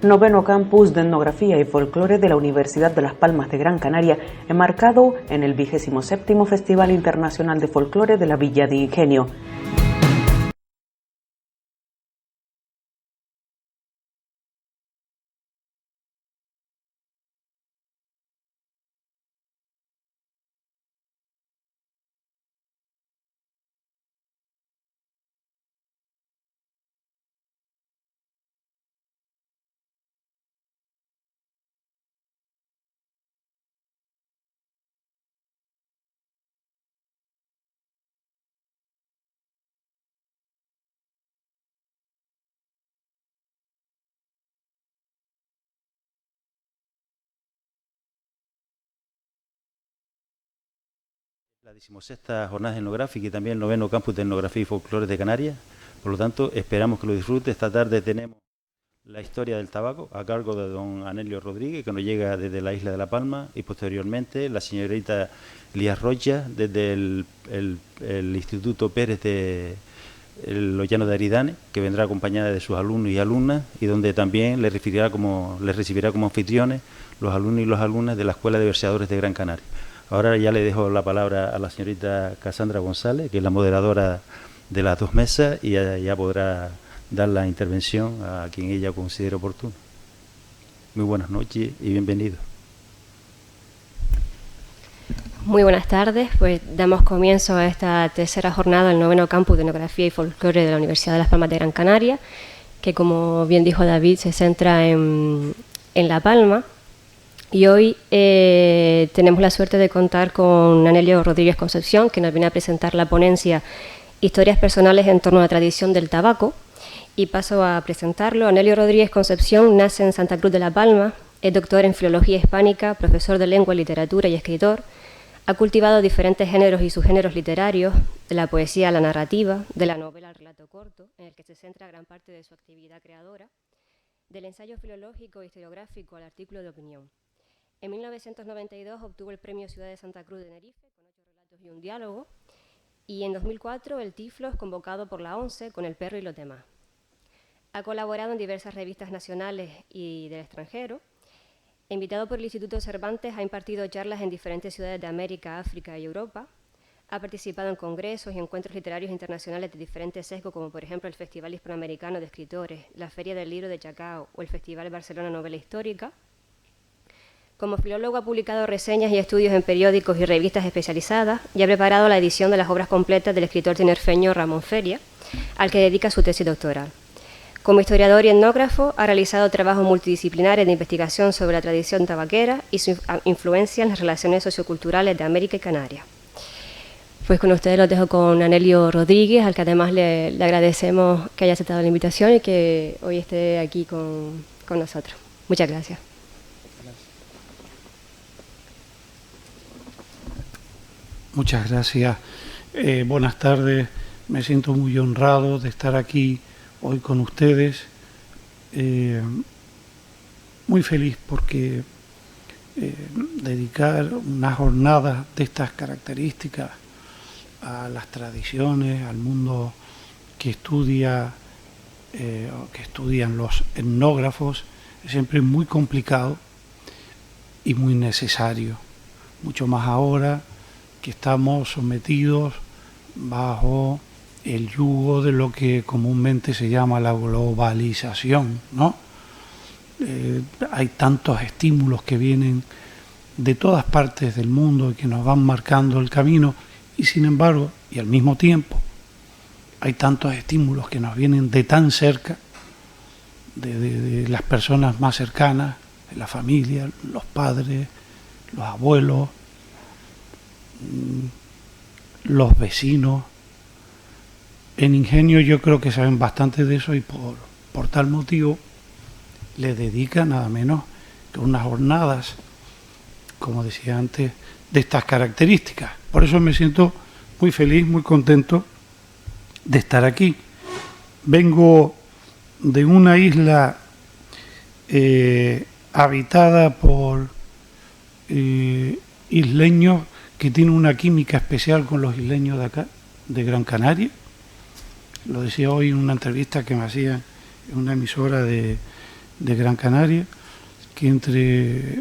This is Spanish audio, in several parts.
noveno campus de etnografía y folclore de la Universidad de Las Palmas de Gran Canaria, enmarcado en el 27º Festival Internacional de Folclore de la Villa de Ingenio. La 16ª jornada etnográfica y también el noveno campus de etnografía y folclore de Canarias. Por lo tanto, esperamos que lo disfrute. Esta tarde tenemos la historia del tabaco a cargo de don Anelio Rodríguez, que nos llega desde la isla de La Palma, y posteriormente la señorita Lías Rocha desde el Instituto Pérez de Los Llanos de Aridane, que vendrá acompañada de sus alumnos y alumnas, y donde también les recibirá como anfitriones los alumnos y las alumnas de la Escuela de Verseadores de Gran Canaria. Ahora ya le dejo la palabra a la señorita Casandra González, que es la moderadora de las dos mesas, y ya podrá dar la intervención a quien ella considere oportuno. Muy buenas noches y bienvenidos. Muy buenas tardes, pues damos comienzo a esta tercera jornada del noveno campus de etnografía y folclore de la Universidad de Las Palmas de Gran Canaria, que como bien dijo David, se centra en La Palma. Y hoy tenemos la suerte de contar con Anelio Rodríguez Concepción, que nos viene a presentar la ponencia Historias personales en torno a la tradición del tabaco. Y paso a presentarlo. Anelio Rodríguez Concepción nace en Santa Cruz de La Palma, es doctor en Filología Hispánica, profesor de Lengua, Literatura y escritor. Ha cultivado diferentes géneros y subgéneros literarios, de la poesía a la narrativa, de la novela al relato corto, en el que se centra gran parte de su actividad creadora, del ensayo filológico y historiográfico al artículo de opinión. En 1992 obtuvo el Premio Ciudad de Santa Cruz de Tenerife con 8 relatos y un diálogo, y en 2004 el Tiflos, convocado por la ONCE con El perro y los demás. Ha colaborado en diversas revistas nacionales y del extranjero. Invitado por el Instituto Cervantes, ha impartido charlas en diferentes ciudades de América, África y Europa. Ha participado en congresos y encuentros literarios internacionales de diferentes sesgos, como por ejemplo el Festival Hispanoamericano de Escritores, la Feria del Libro de Chacao o el Festival Barcelona Novela Histórica. Como filólogo ha publicado reseñas y estudios en periódicos y revistas especializadas y ha preparado la edición de las obras completas del escritor tinerfeño Ramón Feria, al que dedica su tesis doctoral. Como historiador y etnógrafo, ha realizado trabajos multidisciplinares de investigación sobre la tradición tabaquera y su influencia en las relaciones socioculturales de América y Canarias. Pues con ustedes los dejo con Anelio Rodríguez, al que además le agradecemos que haya aceptado la invitación y que hoy esté aquí con nosotros. Muchas gracias. Muchas gracias. Buenas tardes. Me siento muy honrado de estar aquí hoy con ustedes. Muy feliz porque dedicar una jornada de estas características a las tradiciones, al mundo que estudian los etnógrafos, es siempre muy complicado y muy necesario. Mucho más ahora que estamos sometidos bajo el yugo de lo que comúnmente se llama la globalización, ¿no? Hay tantos estímulos que vienen de todas partes del mundo y que nos van marcando el camino, y sin embargo, y al mismo tiempo, hay tantos estímulos que nos vienen de tan cerca, de las personas más cercanas, de la familia, los padres, los abuelos, los vecinos. En Ingenio yo creo que saben bastante de eso y por tal motivo le dedican nada menos que unas jornadas, como decía antes, de estas características. Por eso me siento muy feliz, muy contento de estar aquí. Vengo de una isla habitada por isleños que tienen una química especial con los isleños de acá, de Gran Canaria. Lo decía hoy en una entrevista que me hacía en una emisora de de Gran Canaria, que entre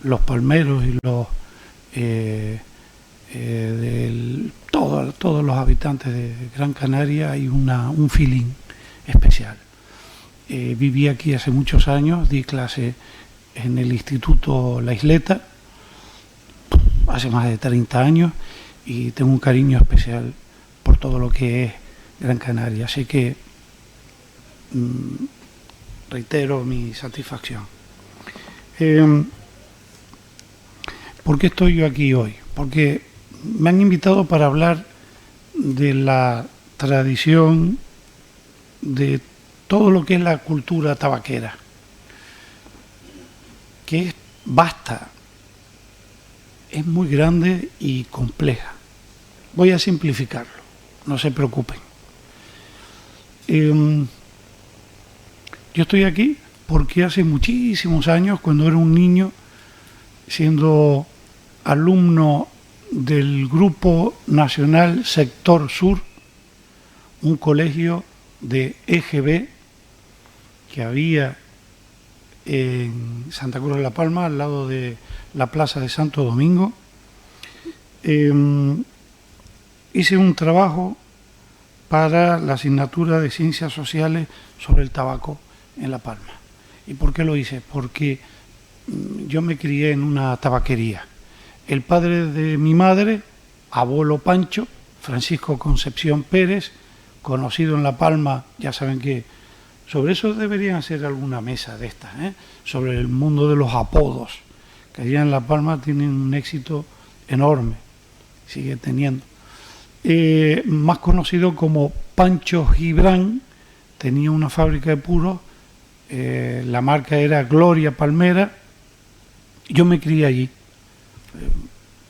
los palmeros y los todos los habitantes de Gran Canaria hay un feeling especial. Viví aquí hace muchos años, di clase en el Instituto La Isleta, hace más de 30 años, y tengo un cariño especial por todo lo que es Gran Canaria. Así que reitero mi satisfacción. ¿Por qué estoy yo aquí hoy? Porque me han invitado para hablar de la tradición de todo lo que es la cultura tabaquera, que es vasta, es muy grande y compleja. Voy a simplificarlo, no se preocupen. Yo estoy aquí porque hace muchísimos años, cuando era un niño, siendo alumno del Grupo Nacional Sector Sur, un colegio de EGB que había en Santa Cruz de la Palma, al lado de la Plaza de Santo Domingo, hice un trabajo para la asignatura de Ciencias Sociales sobre el tabaco en La Palma. ¿Y por qué lo hice? Porque yo me crié en una tabaquería. El padre de mi madre, abuelo Pancho, Francisco Concepción Pérez, conocido en La Palma, ya saben que sobre eso deberían hacer alguna mesa de estas, sobre el mundo de los apodos, que allá en La Palma tienen un éxito enorme, sigue teniendo. Más conocido como Pancho Gibran, tenía una fábrica de puros, la marca era Gloria Palmera. Yo me crié allí,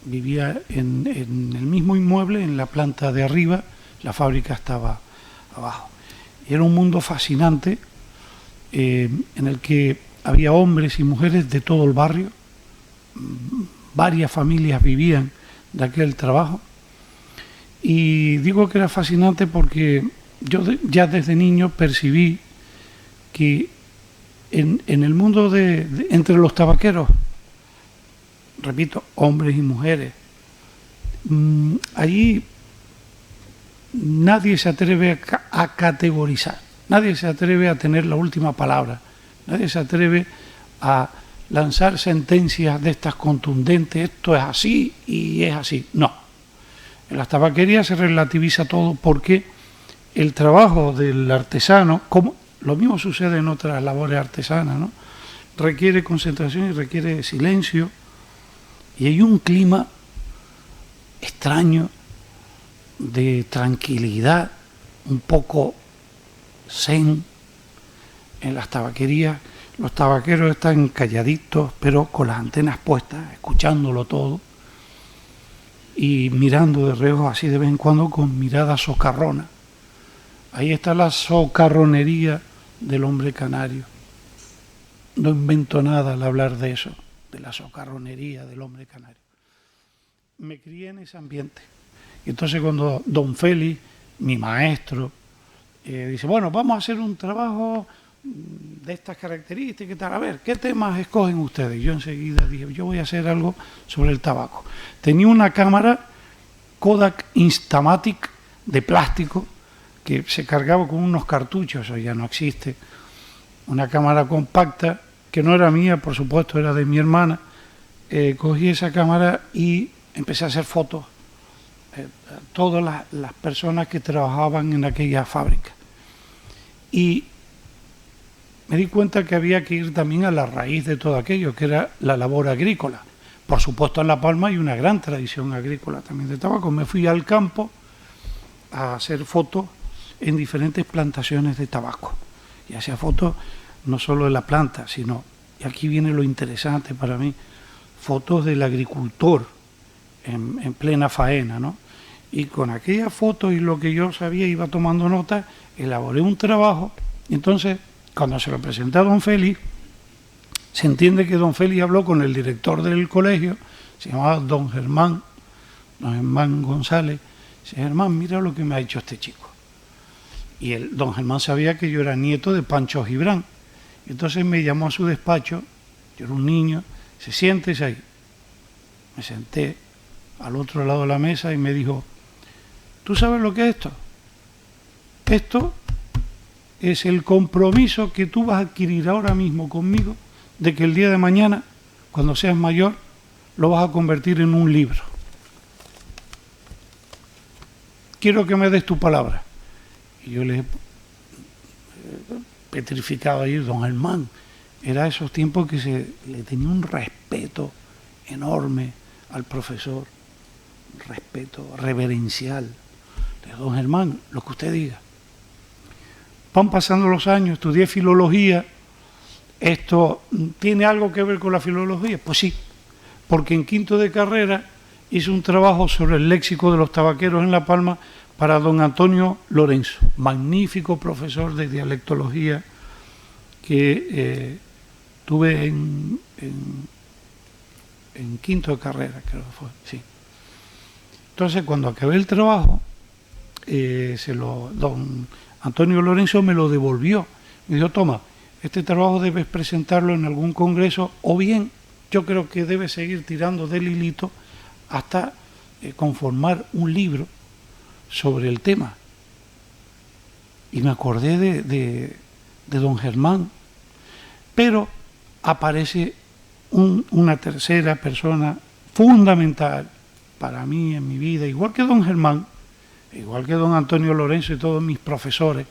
vivía en el mismo inmueble, en la planta de arriba, la fábrica estaba abajo. Y era un mundo fascinante en el que había hombres y mujeres de todo el barrio, varias familias vivían de aquel trabajo. Y digo que era fascinante porque yo ya desde niño percibí que en el mundo entre los tabaqueros, repito, hombres y mujeres, allí nadie se atreve a categorizar, nadie se atreve a tener la última palabra, nadie se atreve a lanzar sentencias de estas contundentes, esto es así y es así. No, en las tabaquerías se relativiza todo porque el trabajo del artesano, como lo mismo sucede en otras labores artesanas, ¿no?, requiere concentración y requiere silencio, y hay un clima extraño de tranquilidad, un poco zen en las tabaquerías. Los tabaqueros están calladitos, pero con las antenas puestas, escuchándolo todo y mirando de reojo así de vez en cuando con mirada socarrona. Ahí está la socarronería del hombre canario. No invento nada al hablar de eso, de la socarronería del hombre canario. Me crié en ese ambiente. Y entonces cuando don Félix, mi maestro, dice, bueno, vamos a hacer un trabajo de estas características y tal, a ver, ¿qué temas escogen ustedes? Yo enseguida dije, yo voy a hacer algo sobre el tabaco. Tenía una cámara Kodak Instamatic de plástico que se cargaba con unos cartuchos, eso ya no existe. Una cámara compacta, que no era mía, por supuesto, era de mi hermana. Cogí esa cámara y empecé a hacer fotos a todas las personas que trabajaban en aquella fábrica. Y me di cuenta que había que ir también a la raíz de todo aquello, que era la labor agrícola. Por supuesto, en La Palma hay una gran tradición agrícola también de tabaco. Me fui al campo a hacer fotos en diferentes plantaciones de tabaco. Y hacía fotos no solo de la planta, sino, y aquí viene lo interesante para mí, fotos del agricultor en plena faena, ¿no? Y con aquellas fotos y lo que yo sabía, iba tomando notas, elaboré un trabajo. Y entonces, cuando se lo presenté a don Félix, se entiende que don Félix habló con el director del colegio, se llamaba don Germán González. Dice, Germán, mira lo que me ha hecho este chico. Y don Germán sabía que yo era nieto de Pancho Gibran. Y entonces me llamó a su despacho, yo era un niño, se siéntese ahí. Me senté al otro lado de la mesa y me dijo, ¿tú sabes lo que es esto? Esto es el compromiso que tú vas a adquirir ahora mismo conmigo de que el día de mañana, cuando seas mayor, lo vas a convertir en un libro. Quiero que me des tu palabra. Y yo le petrificado ahí, don Germán. Era esos tiempos que se le tenía un respeto enorme al profesor, un respeto reverencial. Le digo, don Germán, lo que usted diga. Van pasando los años, estudié filología. ¿Esto tiene algo que ver con la filología? Pues sí, porque en quinto de carrera hice un trabajo sobre el léxico de los tabaqueros en La Palma para don Antonio Lorenzo, magnífico profesor de dialectología que tuve en quinto de carrera, creo que fue, sí. Entonces, cuando acabé el trabajo, don Antonio Lorenzo me lo devolvió. Me dijo, toma, este trabajo debes presentarlo en algún congreso, o bien yo creo que debes seguir tirando del hilito hasta conformar un libro sobre el tema. Y me acordé de don Germán, pero aparece una tercera persona fundamental para mí en mi vida, igual que don Germán, igual que don Antonio Lorenzo y todos mis profesores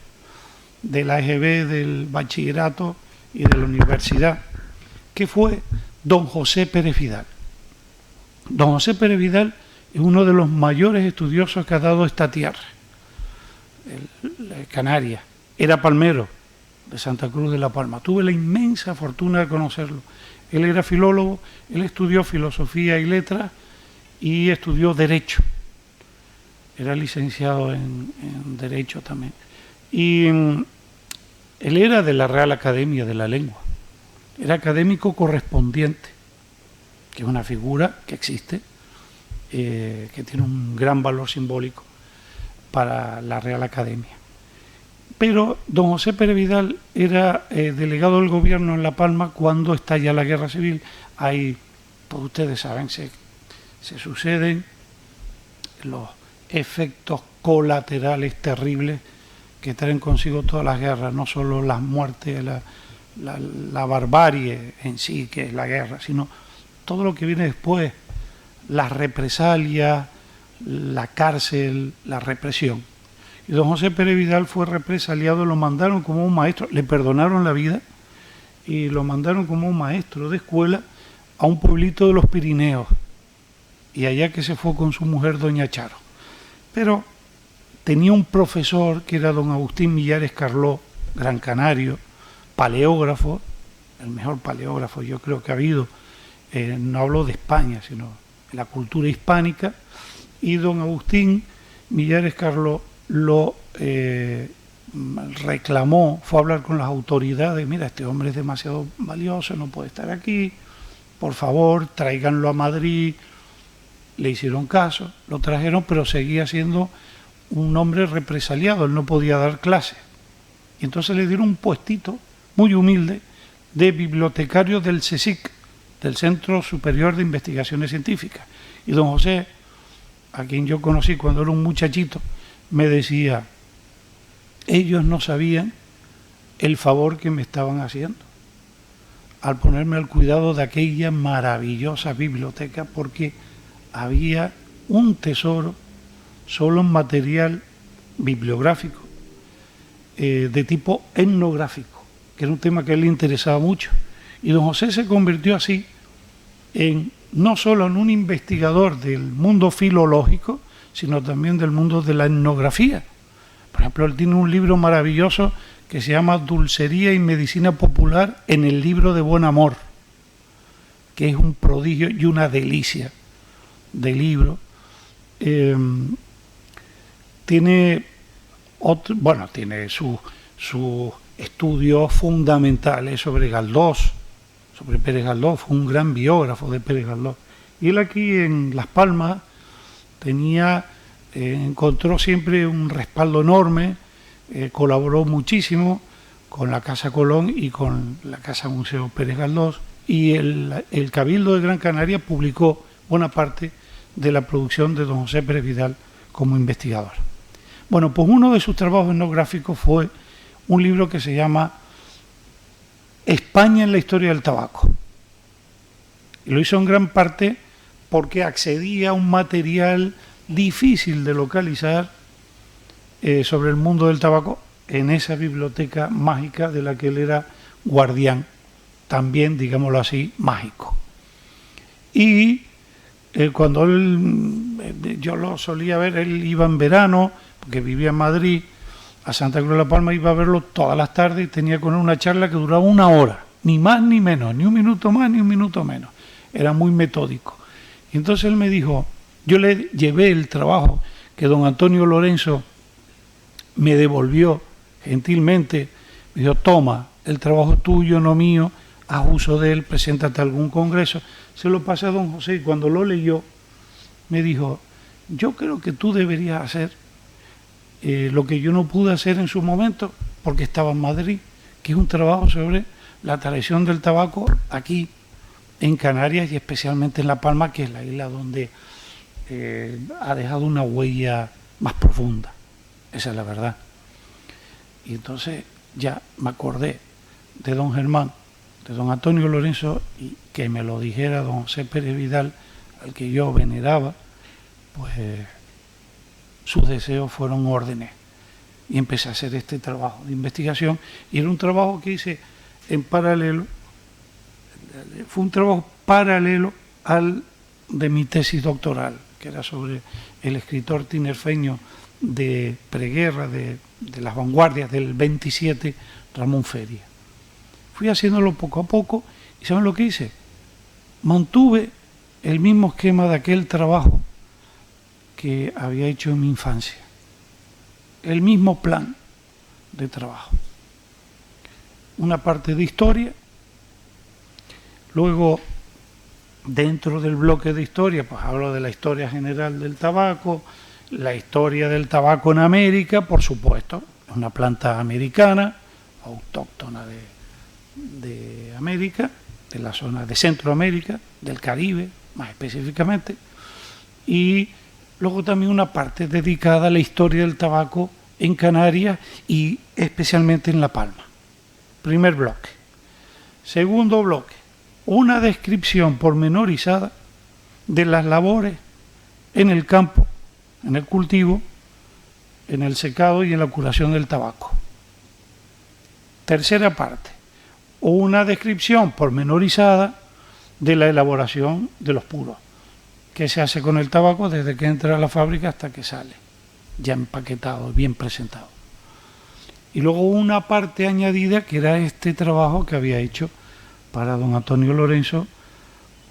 de la EGB, del bachillerato y de la universidad, que fue don José Pérez Vidal. Don José Pérez Vidal es uno de los mayores estudiosos que ha dado esta tierra, Canarias. Era palmero de Santa Cruz de la Palma. Tuve la inmensa fortuna de conocerlo. Él era filólogo, él estudió filosofía y letras y estudió Derecho. Era licenciado en Derecho también. Y él era de la Real Academia de la Lengua. Era académico correspondiente, que es una figura que existe, que tiene un gran valor simbólico para la Real Academia. Pero don José Pérez Vidal era delegado del gobierno en La Palma cuando estalla la guerra civil. Ahí, pues ustedes saben, se suceden los efectos colaterales terribles que traen consigo todas las guerras, no solo las muertes, la barbarie en sí, que es la guerra, sino todo lo que viene después, las represalias, la cárcel, la represión. Y don José Pérez Vidal fue represaliado, lo mandaron como un maestro, le perdonaron la vida y lo mandaron como un maestro de escuela a un pueblito de los Pirineos, y allá que se fue con su mujer doña Charo. Pero tenía un profesor que era don Agustín Millares Carló, gran canario, paleógrafo, el mejor paleógrafo yo creo que ha habido, no hablo de España, sino de la cultura hispánica, y don Agustín Millares Carló lo reclamó, fue a hablar con las autoridades, mira, este hombre es demasiado valioso, no puede estar aquí, por favor, tráiganlo a Madrid. Le hicieron caso, lo trajeron, pero seguía siendo un hombre represaliado, él no podía dar clases. Y entonces le dieron un puestito muy humilde de bibliotecario del CSIC, del Centro Superior de Investigaciones Científicas. Y don José, a quien yo conocí cuando era un muchachito, me decía, ellos no sabían el favor que me estaban haciendo al ponerme al cuidado de aquella maravillosa biblioteca, porque había un tesoro solo en material bibliográfico, de tipo etnográfico, que era un tema que a él le interesaba mucho. Y don José se convirtió así en no solo en un investigador del mundo filológico, sino también del mundo de la etnografía. Por ejemplo, él tiene un libro maravilloso que se llama Dulcería y Medicina Popular en el libro de Buen Amor, que es un prodigio y una delicia de libro. Tiene sus estudios fundamentales sobre Galdós, sobre Pérez Galdós, fue un gran biógrafo de Pérez Galdós. Y él aquí en Las Palmas encontró siempre un respaldo enorme, colaboró muchísimo con la Casa Colón y con la Casa Museo Pérez Galdós, y el Cabildo de Gran Canaria publicó buena parte de la producción de don José Pérez Vidal como investigador. Bueno, pues uno de sus trabajos etnográficos fue un libro que se llama España en la historia del tabaco. Y lo hizo en gran parte porque accedía a un material difícil de localizar sobre el mundo del tabaco en esa biblioteca mágica de la que él era guardián, también, digámoslo así, mágico. Y cuando yo lo solía ver, él iba en verano, porque vivía en Madrid, a Santa Cruz de la Palma, iba a verlo todas las tardes y tenía con él una charla que duraba 1 hora, ni más ni menos, ni 1 minuto más ni 1 minuto menos. Era muy metódico. Y entonces él me dijo, yo le llevé el trabajo que don Antonio Lorenzo me devolvió gentilmente, me dijo, toma, el trabajo es tuyo, no mío, haz uso de él, preséntate a algún congreso. Se lo pasé a don José y cuando lo leyó me dijo, yo creo que tú deberías hacer lo que yo no pude hacer en su momento porque estaba en Madrid, que es un trabajo sobre la tradición del tabaco aquí en Canarias y especialmente en La Palma, que es la isla donde ha dejado una huella más profunda. Esa es la verdad. Y entonces ya me acordé de don Germán, de don Antonio Lorenzo, y que me lo dijera don José Pérez Vidal, al que yo veneraba, pues sus deseos fueron órdenes. Y empecé a hacer este trabajo de investigación, y era un trabajo que hice en paralelo, fue un trabajo paralelo al de mi tesis doctoral, que era sobre el escritor tinerfeño de preguerra, de las vanguardias del 27, Ramón Feria. Fui haciéndolo poco a poco, y ¿saben lo que hice? Mantuve el mismo esquema de aquel trabajo que había hecho en mi infancia, el mismo plan de trabajo. Una parte de historia, luego dentro del bloque de historia, pues hablo de la historia general del tabaco, la historia del tabaco en América, por supuesto, es una planta americana, autóctona de América, de la zona de Centroamérica, del Caribe, más específicamente, y luego también una parte dedicada a la historia del tabaco en Canarias y especialmente en La Palma. Primer bloque. Segundo bloque, una descripción pormenorizada de las labores en el campo, en el cultivo, en el secado y en la curación del tabaco. Tercera parte, una descripción pormenorizada de la elaboración de los puros, que se hace con el tabaco desde que entra a la fábrica hasta que sale, ya empaquetado, bien presentado. Y luego una parte añadida que era este trabajo que había hecho para don Antonio Lorenzo,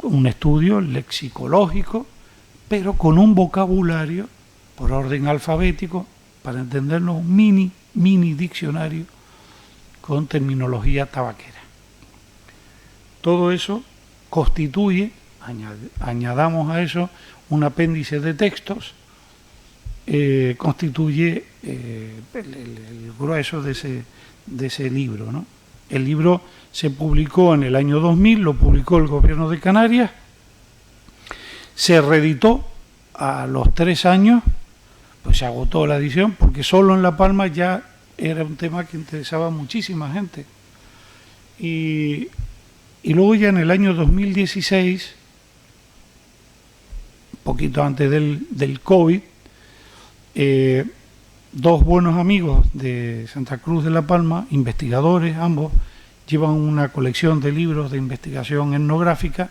un estudio lexicológico, pero con un vocabulario por orden alfabético, para entendernos, un mini diccionario con terminología tabaquera. Todo eso constituye, añadamos a eso un apéndice de textos, constituye el grueso de ese libro, ¿no? El libro se publicó en el año 2000, lo publicó el gobierno de Canarias, se reeditó a los 3 años, pues se agotó la edición, porque solo en La Palma ya era un tema que interesaba a muchísima gente. Y luego ya en el año 2016, un poquito antes del COVID, 2 buenos amigos de Santa Cruz de la Palma, investigadores ambos, llevan una colección de libros de investigación etnográfica,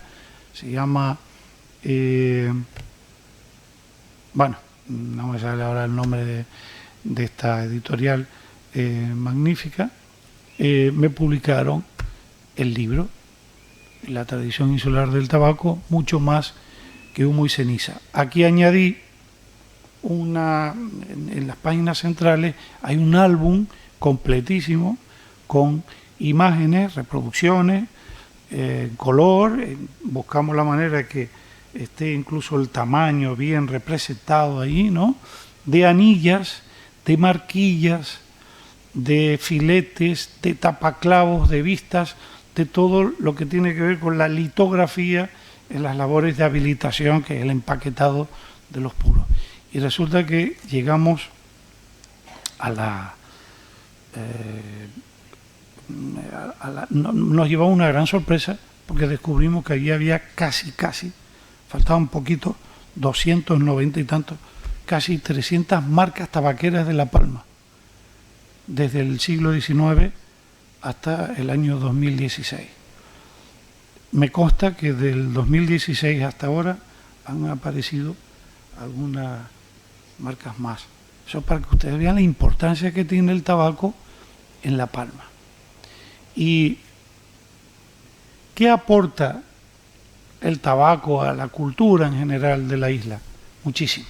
se llama, bueno, no me sale ahora el nombre de esta editorial magnífica, me publicaron el libro, La tradición insular del tabaco, mucho más que humo y ceniza. Aquí añadí en las páginas centrales hay un álbum completísimo con imágenes, reproducciones, color, buscamos la manera de que esté incluso el tamaño bien representado ahí, ¿no? De anillas, de marquillas, de filetes, de tapaclavos, de vistas, de todo lo que tiene que ver con la litografía en las labores de habilitación, que es el empaquetado de los puros. Y resulta que llegamos a nos llevó una gran sorpresa, porque descubrimos que allí había casi, faltaba un poquito, 290 y tantos, casi 300 marcas tabaqueras de La Palma, desde el siglo XIX hasta el año 2016. Me consta que del 2016 hasta ahora han aparecido algunas marcas más. Eso para que ustedes vean la importancia que tiene el tabaco en La Palma. ¿Y qué aporta el tabaco a la cultura en general de la isla? Muchísimo.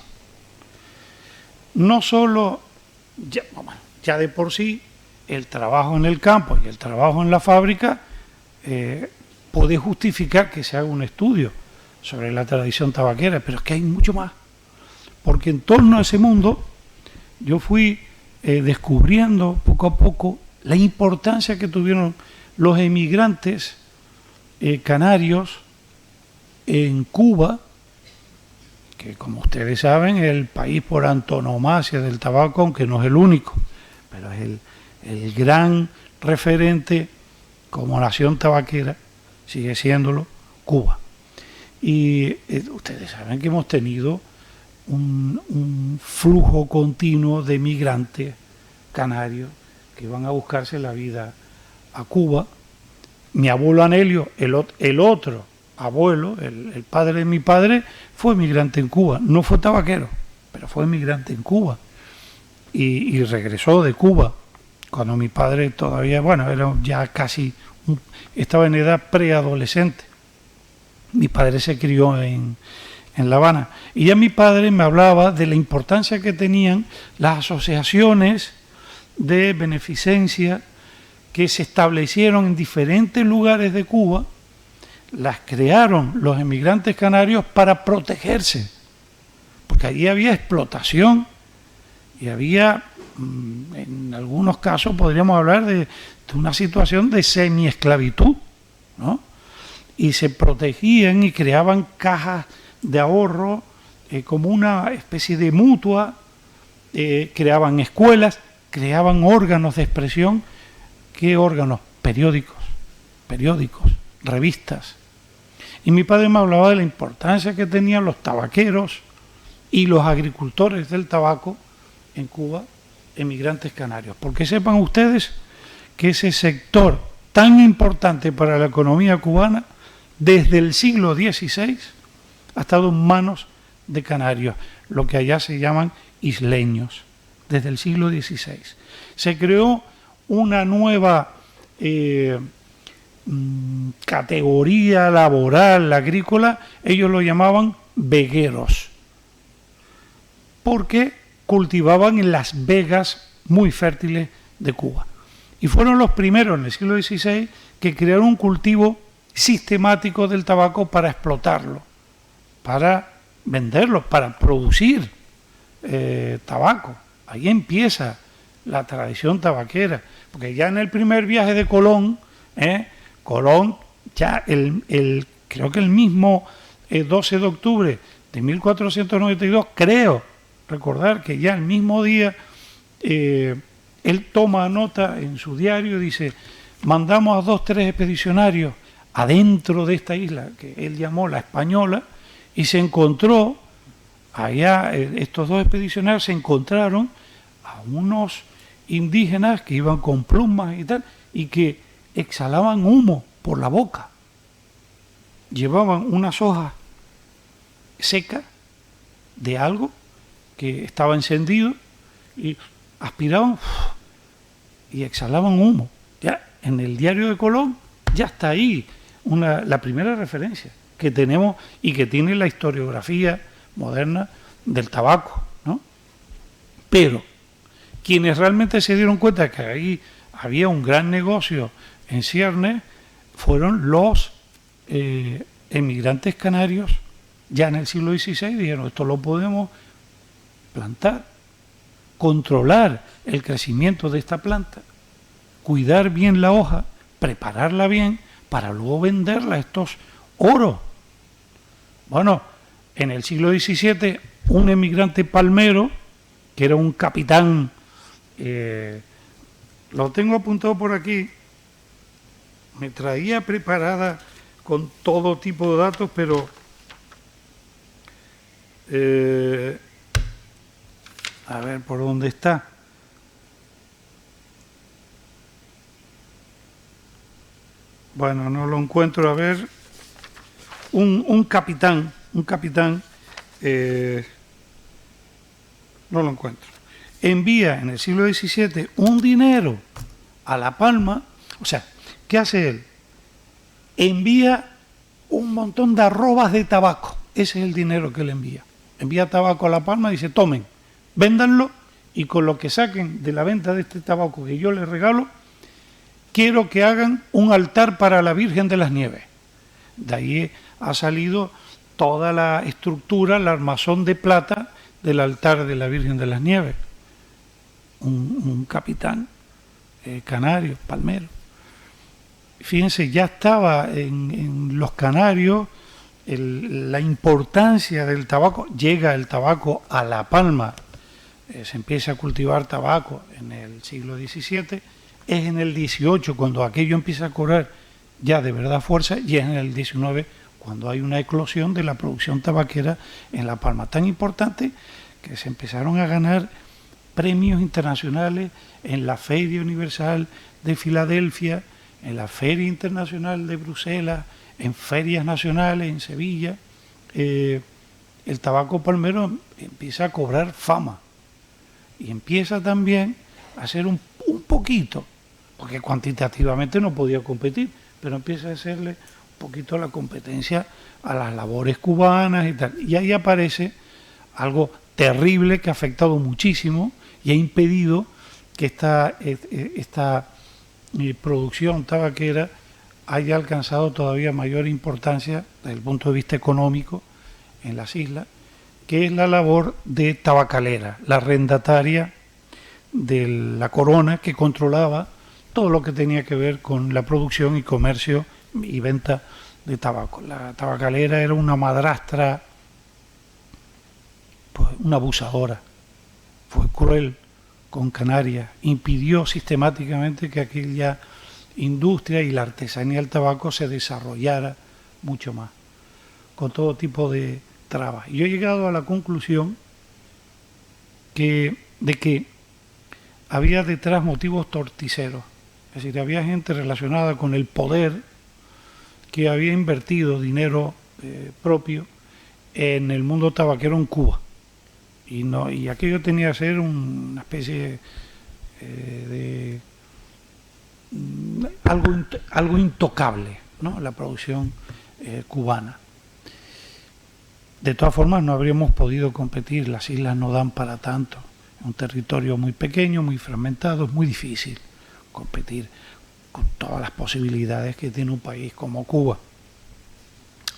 No solo, ya de por sí, el trabajo en el campo y el trabajo en la fábrica puede justificar que se haga un estudio sobre la tradición tabaquera, pero es que hay mucho más. Porque en torno a ese mundo yo fui descubriendo poco a poco la importancia que tuvieron los emigrantes canarios en Cuba, que como ustedes saben es el país por antonomasia del tabaco, aunque no es el único, pero es el gran referente como nación tabaquera, sigue siéndolo Cuba. Y ustedes saben que hemos tenido un flujo continuo de migrantes canarios que van a buscarse la vida a Cuba. Mi abuelo Anelio, el otro abuelo, el padre de mi padre, fue migrante en Cuba. No fue tabaquero, pero fue migrante en Cuba. Y regresó de Cuba cuando mi padre todavía, era ya casi, estaba en edad preadolescente. Mi padre se crió en La Habana. Y ya mi padre me hablaba de la importancia que tenían las asociaciones de beneficencia que se establecieron en diferentes lugares de Cuba. Las crearon los emigrantes canarios para protegerse, porque allí había explotación y había, en algunos casos podríamos hablar de una situación de semiesclavitud, ¿no? Y se protegían y creaban cajas de ahorro como una especie de mutua, creaban escuelas, creaban órganos de expresión. ¿Qué órganos? Periódicos, revistas. Y mi padre me hablaba de la importancia que tenían los tabaqueros y los agricultores del tabaco en Cuba, emigrantes canarios. Porque sepan ustedes que ese sector tan importante para la economía cubana, desde el siglo XVI, ha estado en manos de canarios, lo que allá se llaman isleños, desde el siglo XVI. Se creó una nueva categoría laboral, agrícola, ellos lo llamaban vegueros, porque cultivaban en las vegas muy fértiles de Cuba. Y fueron los primeros en el siglo XVI que crearon un cultivo sistemático del tabaco para explotarlo, para venderlo, para producir tabaco. Ahí empieza la tradición tabaquera, porque ya en el primer viaje de Colón, Colón ya creo que el mismo 12 de octubre de 1492, creo recordar que ya el mismo día él toma nota en su diario y dice: mandamos a 2 o 3 expedicionarios adentro de esta isla que él llamó la Española, y se encontró allá, estos 2 expedicionarios se encontraron a unos indígenas que iban con plumas y tal, y que exhalaban humo por la boca. Llevaban unas hojas secas de algo que estaba encendido y aspiraban y exhalaban humo. Ya en el diario de Colón ya está ahí la primera referencia que tenemos y que tiene la historiografía moderna del tabaco, ¿no? Pero quienes realmente se dieron cuenta que ahí había un gran negocio en ciernes fueron los emigrantes canarios. Ya en el siglo XVI dijeron: esto lo podemos plantar, controlar el crecimiento de esta planta, cuidar bien la hoja, prepararla bien para luego venderla a estos oros. Bueno, en el siglo XVII, un emigrante palmero, que era un capitán, lo tengo apuntado por aquí, me traía preparada con todo tipo de datos, pero a ver por dónde está. Bueno, no lo encuentro. A ver, un capitán, no lo encuentro. Envía en el siglo XVII un dinero a La Palma. O sea, ¿qué hace él? Envía un montón de arrobas de tabaco. Ese es el dinero que él envía. Envía tabaco a La Palma y dice, tomen, véndanlo, y con lo que saquen de la venta de este tabaco que yo les regalo, quiero que hagan un altar para la Virgen de las Nieves. De ahí ha salido toda la estructura, el armazón de plata del altar de la Virgen de las Nieves. Un capitán canario, palmero. Fíjense, ya estaba en los Canarios la importancia del tabaco. Llega el tabaco a La Palma, se empieza a cultivar tabaco en el siglo XVII, es en el XVIII cuando aquello empieza a cobrar ya de verdad fuerza, y es en el XIX cuando hay una eclosión de la producción tabaquera en La Palma, tan importante que se empezaron a ganar premios internacionales en la Feria Universal de Filadelfia, en la Feria Internacional de Bruselas, en ferias nacionales, en Sevilla. El tabaco palmero empieza a cobrar fama y empieza también a ser un poquito, porque cuantitativamente no podía competir, pero empieza a hacerle un poquito la competencia a las labores cubanas y tal. Y ahí aparece algo terrible que ha afectado muchísimo y ha impedido que esta producción tabaquera haya alcanzado todavía mayor importancia desde el punto de vista económico en las islas, que es la labor de tabacalera, la arrendataria de la corona que controlaba todo lo que tenía que ver con la producción y comercio y venta de tabaco. La tabacalera era una madrastra, pues una abusadora, fue cruel con Canarias, impidió sistemáticamente que aquella industria y la artesanía del tabaco se desarrollara mucho más, con todo tipo de trabas. Y yo he llegado a la conclusión de que había detrás motivos torticeros, es decir, había gente relacionada con el poder que había invertido dinero propio en el mundo tabaquero en Cuba. Y aquello tenía que ser una especie de algo intocable, ¿no? La producción cubana. De todas formas, no habríamos podido competir, las islas no dan para tanto. Es un territorio muy pequeño, muy fragmentado, es muy difícil competir con todas las posibilidades que tiene un país como Cuba.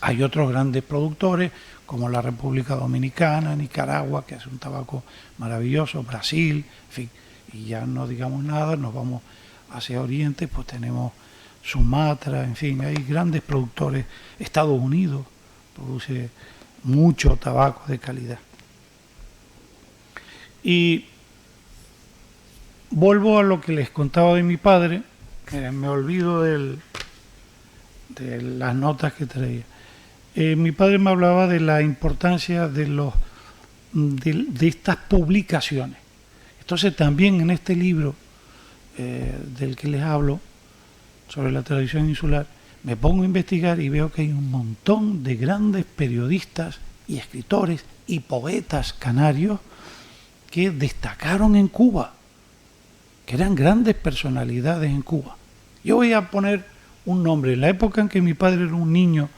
Hay otros grandes productores, como la República Dominicana, Nicaragua, que hace un tabaco maravilloso, Brasil, en fin, y ya no digamos nada, nos vamos hacia Oriente, pues tenemos Sumatra, en fin, hay grandes productores. Estados Unidos produce mucho tabaco de calidad. Y vuelvo a lo que les contaba de mi padre, que me olvido de las notas que traía. Mi padre me hablaba de la importancia de estas publicaciones. Entonces también en este libro del que les hablo, sobre la tradición insular, me pongo a investigar y veo que hay un montón de grandes periodistas y escritores y poetas canarios que destacaron en Cuba, que eran grandes personalidades en Cuba. Yo voy a poner un nombre. En la época en que mi padre era un niño,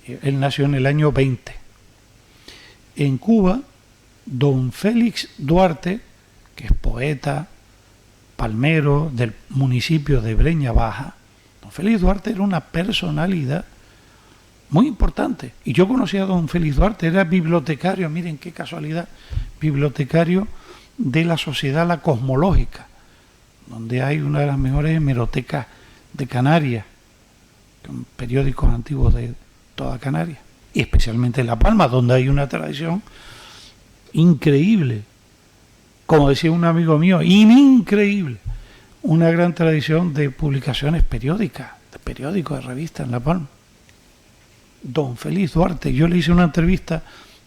él nació en el año 20. En Cuba, don Félix Duarte, que es poeta, palmero del municipio de Breña Baja, don Félix Duarte era una personalidad muy importante. Y yo conocí a don Félix Duarte, era bibliotecario, miren qué casualidad, bibliotecario de la Sociedad La Cosmológica, donde hay una de las mejores hemerotecas de Canarias, con periódicos antiguos de toda Canarias, y especialmente en La Palma, donde hay una tradición increíble, como decía un amigo mío, increíble, una gran tradición de publicaciones periódicas, de periódicos, de revistas en La Palma. Don Félix Duarte, yo le hice una entrevista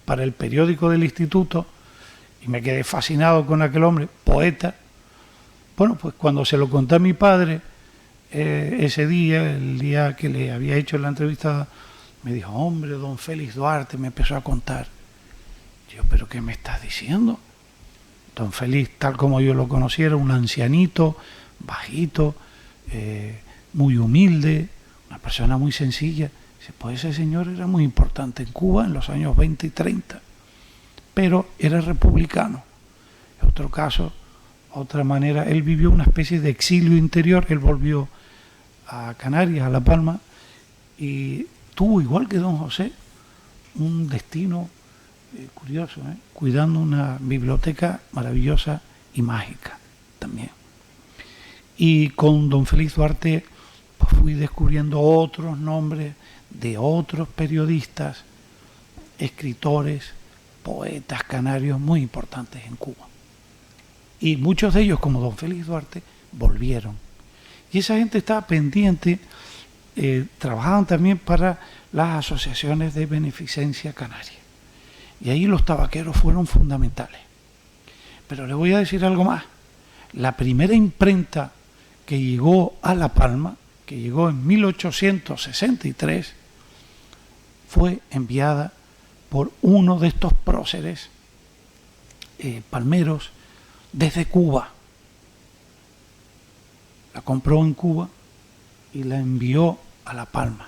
para el periódico del instituto y me quedé fascinado con aquel hombre, poeta. Bueno, pues cuando se lo conté a mi padre, ese día, el día que le había hecho la entrevista, me dijo, hombre, don Félix Duarte, me empezó a contar. Yo, ¿pero qué me estás diciendo? Don Félix, tal como yo lo conociera, un ancianito, bajito, muy humilde, una persona muy sencilla. Pues ese señor era muy importante en Cuba en los años 20 y 30, pero era republicano. En otro caso, otra manera, él vivió una especie de exilio interior, él volvió a Canarias, a La Palma, y tuvo, igual que don José, un destino curioso, cuidando una biblioteca maravillosa y mágica también. Y con don Félix Duarte pues fui descubriendo otros nombres de otros periodistas, escritores, poetas canarios muy importantes en Cuba. Y muchos de ellos, como don Félix Duarte, volvieron. Y esa gente estaba pendiente, trabajaban también para las asociaciones de beneficencia canaria. Y ahí los tabaqueros fueron fundamentales. Pero le voy a decir algo más. La primera imprenta que llegó a La Palma, que llegó en 1863, fue enviada por uno de estos próceres palmeros desde Cuba. La compró en Cuba y la envió a La Palma.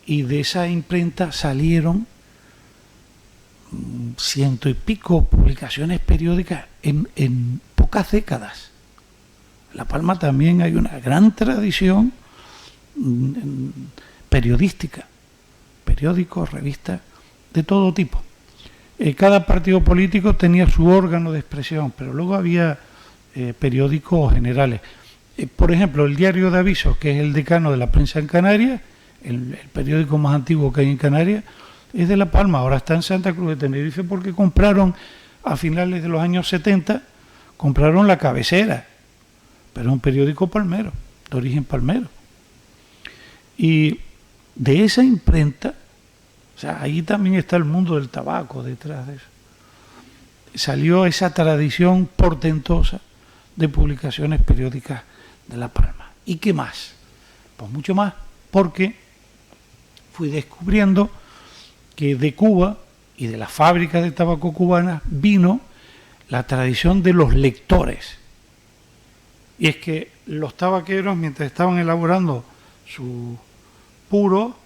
Y de esa imprenta salieron 100 y pico publicaciones periódicas en pocas décadas. En La Palma también hay una gran tradición periodística, periódicos, revistas de todo tipo. Cada partido político tenía su órgano de expresión, pero luego había periódicos generales. Por ejemplo, el Diario de Avisos, que es el decano de la prensa en Canarias, el periódico más antiguo que hay en Canarias, es de La Palma, ahora está en Santa Cruz de Tenerife porque compraron a finales de los años 70, compraron La Cabecera, pero es un periódico palmero, de origen palmero. Y de esa imprenta, o sea, ahí también está el mundo del tabaco detrás de eso, salió esa tradición portentosa de publicaciones periódicas de La Palma. ¿Y qué más? Pues mucho más, porque fui descubriendo que de Cuba y de las fábricas de tabaco cubanas vino la tradición de los lectores. Y es que los tabaqueros, mientras estaban elaborando su puro,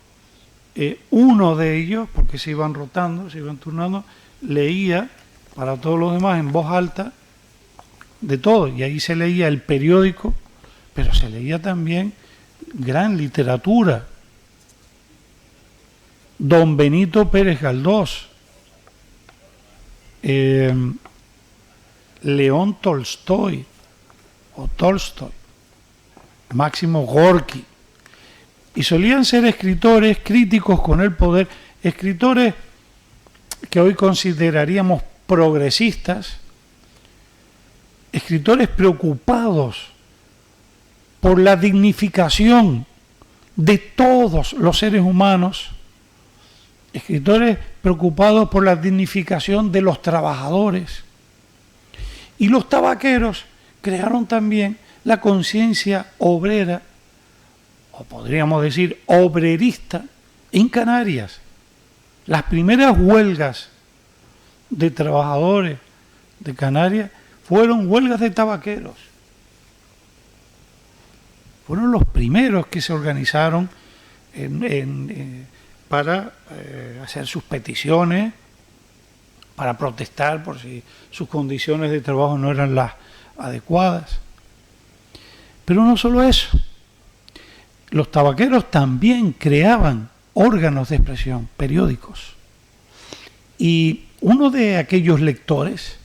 uno de ellos, porque se iban rotando, se iban turnando, leía para todos los demás en voz alta de todo, y ahí se leía el periódico, pero se leía también gran literatura. Don Benito Pérez Galdós, León Tolstoy, o Tolstoy, Máximo Gorki, y solían ser escritores críticos con el poder, escritores que hoy consideraríamos progresistas, escritores preocupados por la dignificación de todos los seres humanos, escritores preocupados por la dignificación de los trabajadores. Y los tabaqueros crearon también la conciencia obrera, o podríamos decir obrerista, en Canarias. Las primeras huelgas de trabajadores de Canarias fueron huelgas de tabaqueros. Fueron los primeros que se organizaron para hacer sus peticiones, para protestar por si sus condiciones de trabajo no eran las adecuadas. Pero no solo eso, los tabaqueros también creaban órganos de expresión, periódicos. Y uno de aquellos lectores,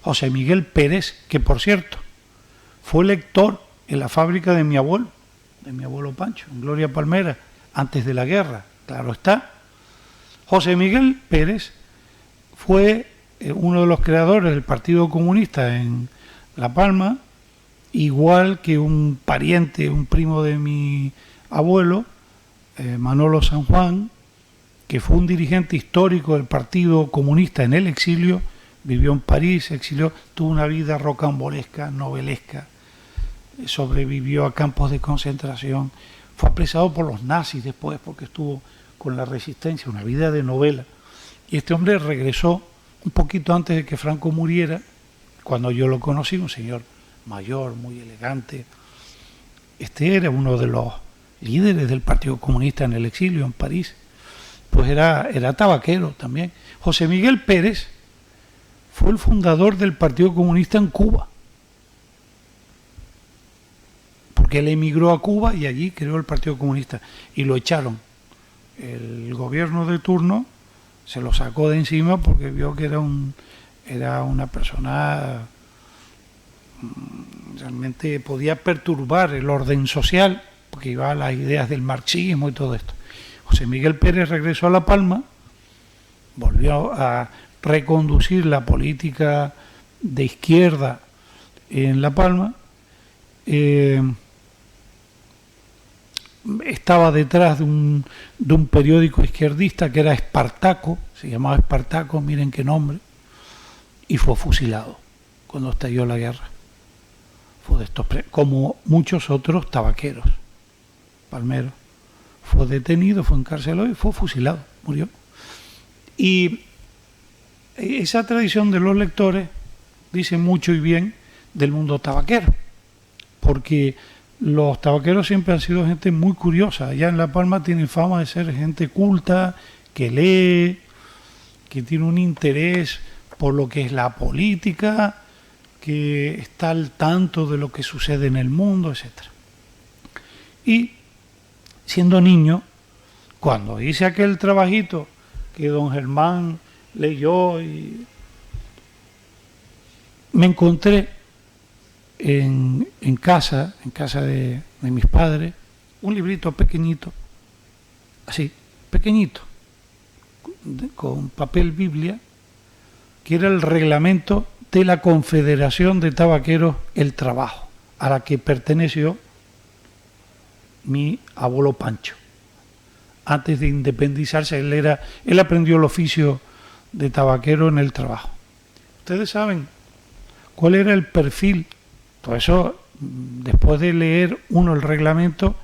José Miguel Pérez, que por cierto fue lector en la fábrica de mi abuelo Pancho, en Gloria Palmera, antes de la guerra, claro está. José Miguel Pérez fue uno de los creadores del Partido Comunista en La Palma, igual que un pariente, un primo de mi abuelo, Manolo San Juan, que fue un dirigente histórico del Partido Comunista en el exilio, vivió en París, se exilió, tuvo una vida rocambolesca, novelesca, sobrevivió a campos de concentración, fue apresado por los nazis después porque estuvo con la resistencia, una vida de novela. Y este hombre regresó un poquito antes de que Franco muriera, cuando yo lo conocí, un señor mayor, muy elegante. Este era uno de los líderes del Partido Comunista en el exilio, en París. Pues era tabaquero también. José Miguel Pérez fue el fundador del Partido Comunista en Cuba, porque él emigró a Cuba y allí creó el Partido Comunista y lo echaron. El gobierno de turno se lo sacó de encima porque vio que era una persona realmente podía perturbar el orden social, porque iba a las ideas del marxismo y todo esto. José Miguel Pérez regresó a La Palma, volvió a reconducir la política de izquierda en La Palma, estaba detrás de un periódico izquierdista que era Espartaco, se llamaba Espartaco, miren qué nombre, y fue fusilado cuando estalló la guerra. Fue de estos, como muchos otros tabaqueros, palmeros. Fue detenido, fue encarcelado y fue fusilado, murió. Y esa tradición de los lectores dice mucho y bien del mundo tabaquero, porque los tabaqueros siempre han sido gente muy curiosa. Allá en La Palma tienen fama de ser gente culta, que lee, que tiene un interés por lo que es la política, que está al tanto de lo que sucede en el mundo, etc. Y siendo niño, cuando hice aquel trabajito que don Germán leyó, y me encontré en casa de mis padres, un librito pequeñito, así, pequeñito, con papel Biblia, que era el reglamento de la Confederación de Tabaqueros El Trabajo, a la que perteneció mi abuelo Pancho. Antes de independizarse, él aprendió el oficio de tabaquero en El Trabajo. Ustedes saben cuál era el perfil. Todo eso, después de leer uno el reglamento,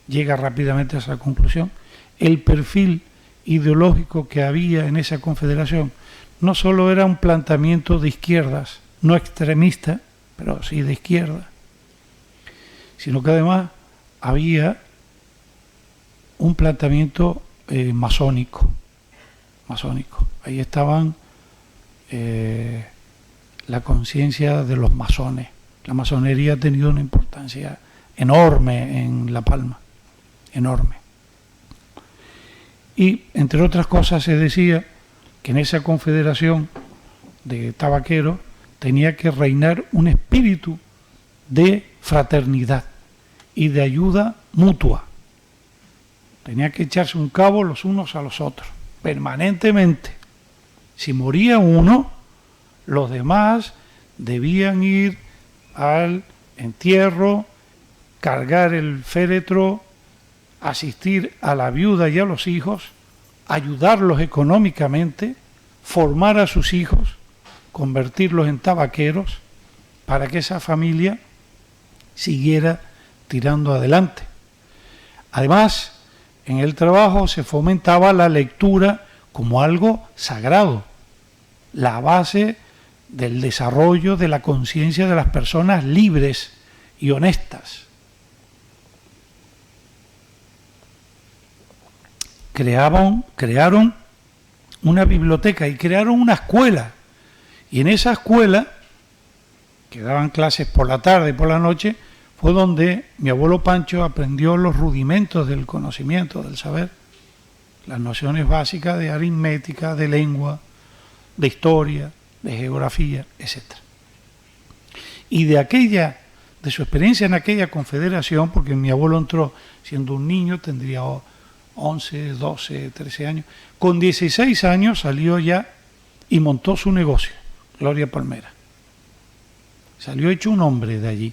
llega rápidamente a esa conclusión. El perfil ideológico que había en esa confederación no solo era un planteamiento de izquierdas, no extremista, pero sí de izquierda, sino que además había un planteamiento masónico. Ahí estaban la conciencia de los masones. La masonería ha tenido una importancia enorme en La Palma, enorme. Y, entre otras cosas, se decía que en esa confederación de tabaqueros tenía que reinar un espíritu de fraternidad y de ayuda mutua. Tenía que echarse un cabo los unos a los otros, permanentemente. Si moría uno, los demás debían ir al entierro, cargar el féretro, asistir a la viuda y a los hijos, ayudarlos económicamente, formar a sus hijos, convertirlos en tabaqueros, para que esa familia siguiera tirando adelante. Además, en el trabajo se fomentaba la lectura como algo sagrado, la base del desarrollo de la conciencia de las personas libres y honestas. Crearon una biblioteca y crearon una escuela. Y en esa escuela, que daban clases por la tarde y por la noche, fue donde mi abuelo Pancho aprendió los rudimentos del conocimiento, del saber, las nociones básicas de aritmética, de lengua, de historia, de geografía, etc. Y de su experiencia en aquella confederación, porque mi abuelo entró siendo un niño, tendría 11, 12, 13 años, con 16 años salió ya y montó su negocio, Gloria Palmera. Salió hecho un hombre de allí.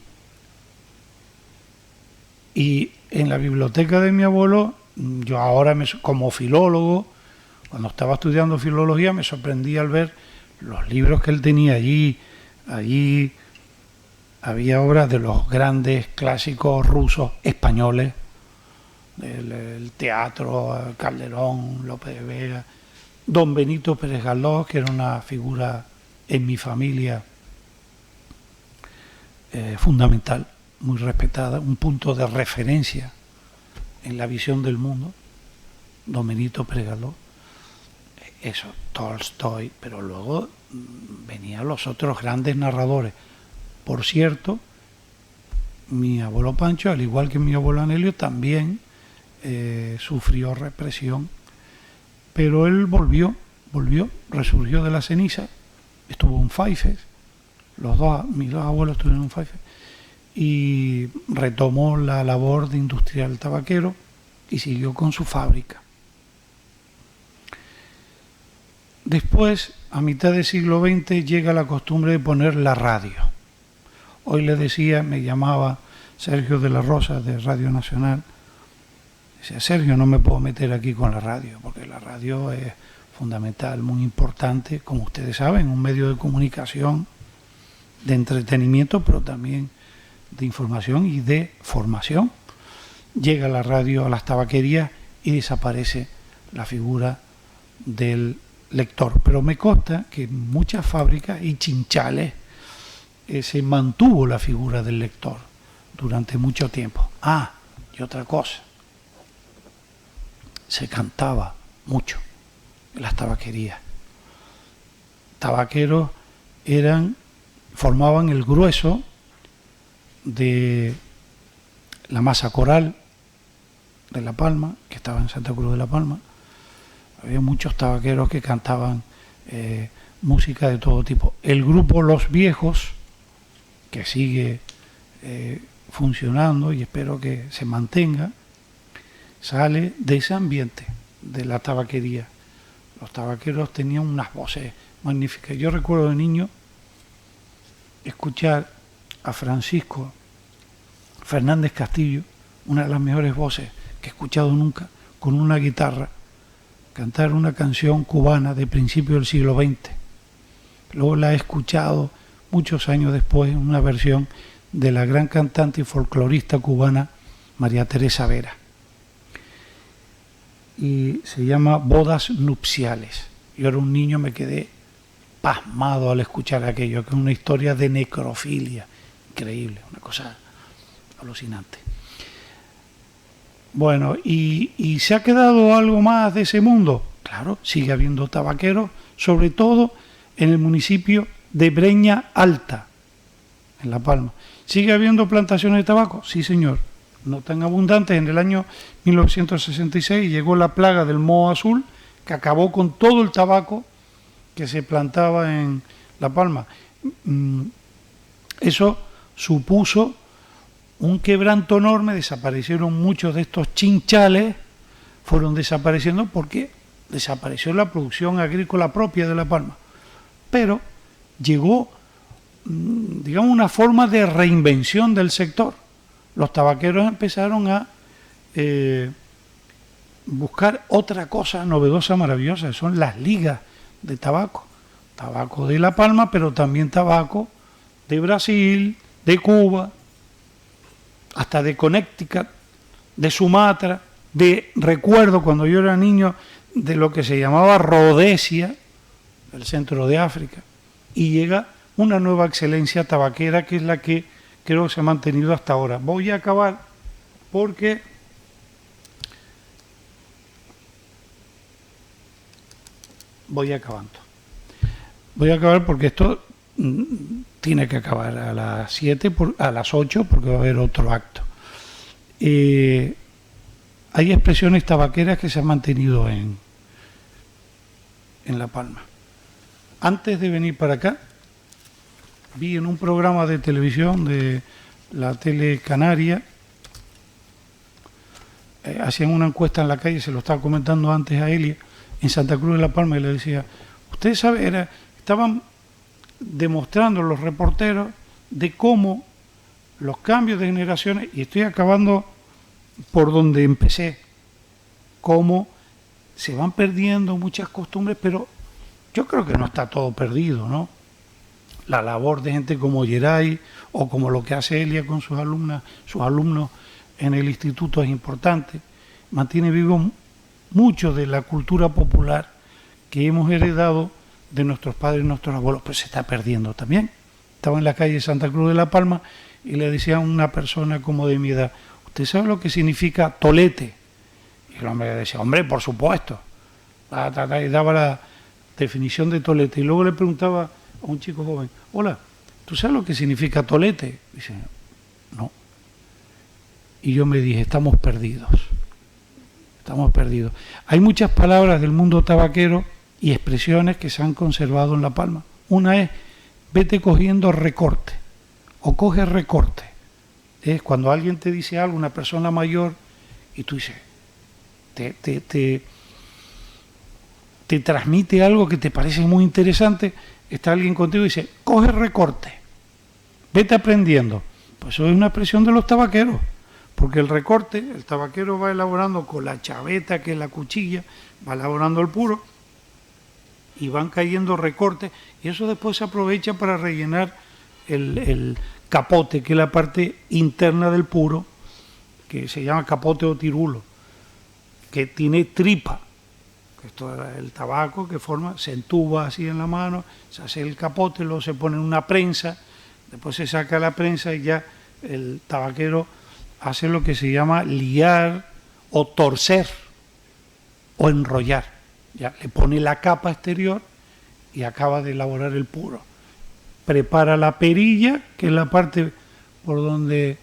Y en la biblioteca de mi abuelo, yo ahora como filólogo, cuando estaba estudiando filología, me sorprendí al ver los libros que él tenía allí. Allí había obras de los grandes clásicos rusos españoles, el teatro, Calderón, López de Vega, don Benito Pérez Galdós, que era una figura en mi familia fundamental, muy respetada, un punto de referencia en la visión del mundo, don Benito Pérez Galdós. Eso, Tolstoy, pero luego venían los otros grandes narradores. Por cierto, mi abuelo Pancho, al igual que mi abuelo Anelio, también sufrió represión, pero él volvió, resurgió de la ceniza, estuvo en Faifes, mis dos abuelos estuvieron en Faifes, y retomó la labor de industrial tabaquero y siguió con su fábrica. Después, a mitad del siglo XX, llega la costumbre de poner la radio. Hoy le decía, me llamaba Sergio de la Rosa de Radio Nacional, decía, Sergio, no me puedo meter aquí con la radio, porque la radio es fundamental, muy importante, como ustedes saben, un medio de comunicación, de entretenimiento, pero también de información y de formación. Llega la radio a las tabaquerías y desaparece la figura del lector. Pero me consta que en muchas fábricas y chinchales se mantuvo la figura del lector durante mucho tiempo. Y otra cosa, se cantaba mucho en las tabaquerías. Tabaqueros formaban el grueso de la masa coral de La Palma, que estaba en Santa Cruz de La Palma. Había muchos tabaqueros que cantaban música de todo tipo. El grupo Los Viejos, que sigue funcionando y espero que se mantenga, sale de ese ambiente de la tabaquería. Los tabaqueros tenían unas voces magníficas. Yo recuerdo de niño escuchar a Francisco Fernández Castillo, una de las mejores voces que he escuchado nunca, con una guitarra, cantar una canción cubana de principio del siglo XX. Luego la he escuchado muchos años después en una versión de la gran cantante y folclorista cubana María Teresa Vera. Y se llama Bodas Nupciales. Yo era un niño, me quedé pasmado al escuchar aquello, que es una historia de necrofilia increíble, una cosa alucinante. Bueno, ¿y se ha quedado algo más de ese mundo? Claro, sigue habiendo tabaqueros, sobre todo en el municipio de Breña Alta, en La Palma. ¿Sigue habiendo plantaciones de tabaco? Sí, señor. No tan abundantes. En el año 1966 llegó la plaga del moho azul, que acabó con todo el tabaco que se plantaba en La Palma. Eso supuso un quebranto enorme, desaparecieron muchos de estos chinchales, fueron desapareciendo porque desapareció la producción agrícola propia de La Palma. Pero llegó, digamos, una forma de reinvención del sector. Los tabaqueros empezaron a buscar otra cosa novedosa, maravillosa, son las ligas de tabaco. Tabaco de La Palma, pero también tabaco de Brasil, de Cuba, hasta de Connecticut, de Sumatra, recuerdo cuando yo era niño, de lo que se llamaba Rhodesia, el centro de África, y llega una nueva excelencia tabaquera que es la que creo que se ha mantenido hasta ahora. Voy a acabar porque voy acabando. Voy a acabar porque esto tiene que acabar a las 7, a las 8, porque va a haber otro acto. Hay expresiones tabaqueras que se han mantenido en La Palma. antes de venir para acá, vi en un programa de televisión de la tele canaria, hacían una encuesta en la calle, se lo estaba comentando antes a Elia, en Santa Cruz de la Palma, y le decía, usted sabe, estaban demostrando los reporteros de cómo los cambios de generaciones, y estoy acabando por donde empecé, cómo se van perdiendo muchas costumbres, pero yo creo que no está todo perdido, ¿no? La labor de gente como Geray o como lo que hace Elia con sus alumnos en el instituto es importante. Mantiene vivo mucho de la cultura popular que hemos heredado de nuestros padres y nuestros abuelos, pero se está perdiendo también. Estaba en la calle Santa Cruz de la Palma y le decía a una persona como de mi edad, ¿usted sabe lo que significa tolete? Y el hombre decía, hombre, por supuesto. Y daba la definición de tolete. Y luego le preguntaba a un chico joven, hola, ¿tú sabes lo que significa tolete? Y dice, no. Y yo me dije, estamos perdidos. Estamos perdidos. Hay muchas palabras del mundo tabaquero y expresiones que se han conservado en La Palma. Una es, vete cogiendo recorte, o coge recorte. Es cuando alguien te dice algo, una persona mayor, y tú dices, te transmite algo que te parece muy interesante, está alguien contigo y dice, coge recorte, vete aprendiendo. Pues eso es una expresión de los tabaqueros, porque el recorte, el tabaquero va elaborando con la chaveta, que es la cuchilla, va elaborando el puro, y van cayendo recortes, y eso después se aprovecha para rellenar el capote, que es la parte interna del puro, que se llama capote o tirulo, que tiene tripa. Esto es el tabaco que se entuba así en la mano, se hace el capote, luego se pone en una prensa, después se saca la prensa y ya el tabaquero hace lo que se llama liar o torcer o enrollar. Ya le pone la capa exterior y acaba de elaborar el puro. Prepara la perilla, que es la parte por donde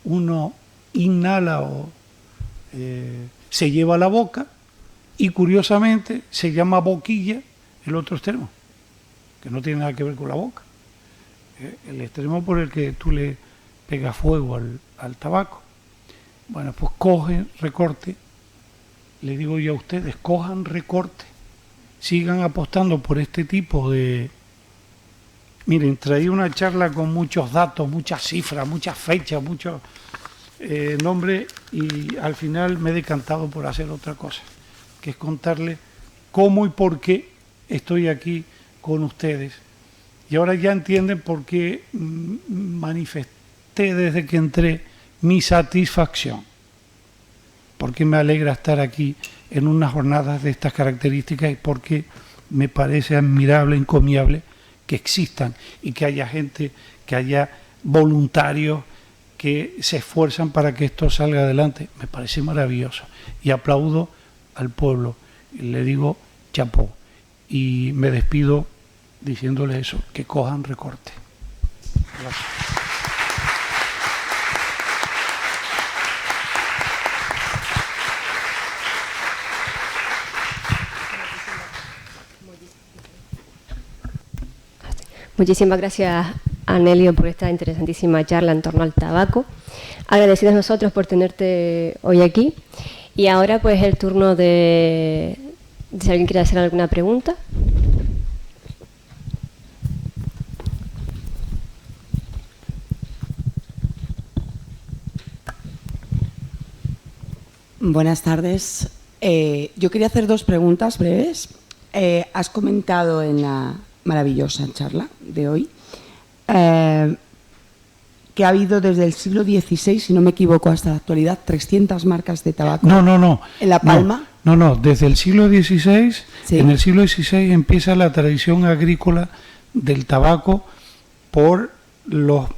uno inhala o se lleva a la boca, y curiosamente se llama boquilla el otro extremo, que no tiene nada que ver con la boca. El extremo por el que tú le pegas fuego al tabaco. Bueno, pues cogen recorte, le digo yo a ustedes, cojan recorte, sigan apostando por este tipo de... Miren, traí una charla con muchos datos, muchas cifras, muchas fechas, muchos nombres, y al final me he decantado por hacer otra cosa, que es contarles cómo y por qué estoy aquí con ustedes. Y ahora ya entienden por qué manifesté desde que entré mi satisfacción, porque me alegra estar aquí en unas jornadas de estas características y porque me parece admirable, encomiable que existan y que haya gente, que haya voluntarios que se esfuerzan para que esto salga adelante. Me parece maravilloso y aplaudo al pueblo, le digo chapó, y me despido diciéndoles eso, que cojan recorte. Gracias. Muchísimas gracias, Anelio, por esta interesantísima charla en torno al tabaco. Agradecidos nosotros por tenerte hoy aquí. Y ahora pues el turno de si alguien quiere hacer alguna pregunta. Buenas tardes. Yo quería hacer dos preguntas breves. Has comentado en la maravillosa charla de hoy que ha habido desde el siglo XVI, si no me equivoco, hasta la actualidad, 300 marcas de tabaco. No. ¿En La Palma? No. Desde el siglo XVI, sí. En el siglo XVI empieza la tradición agrícola del tabaco por los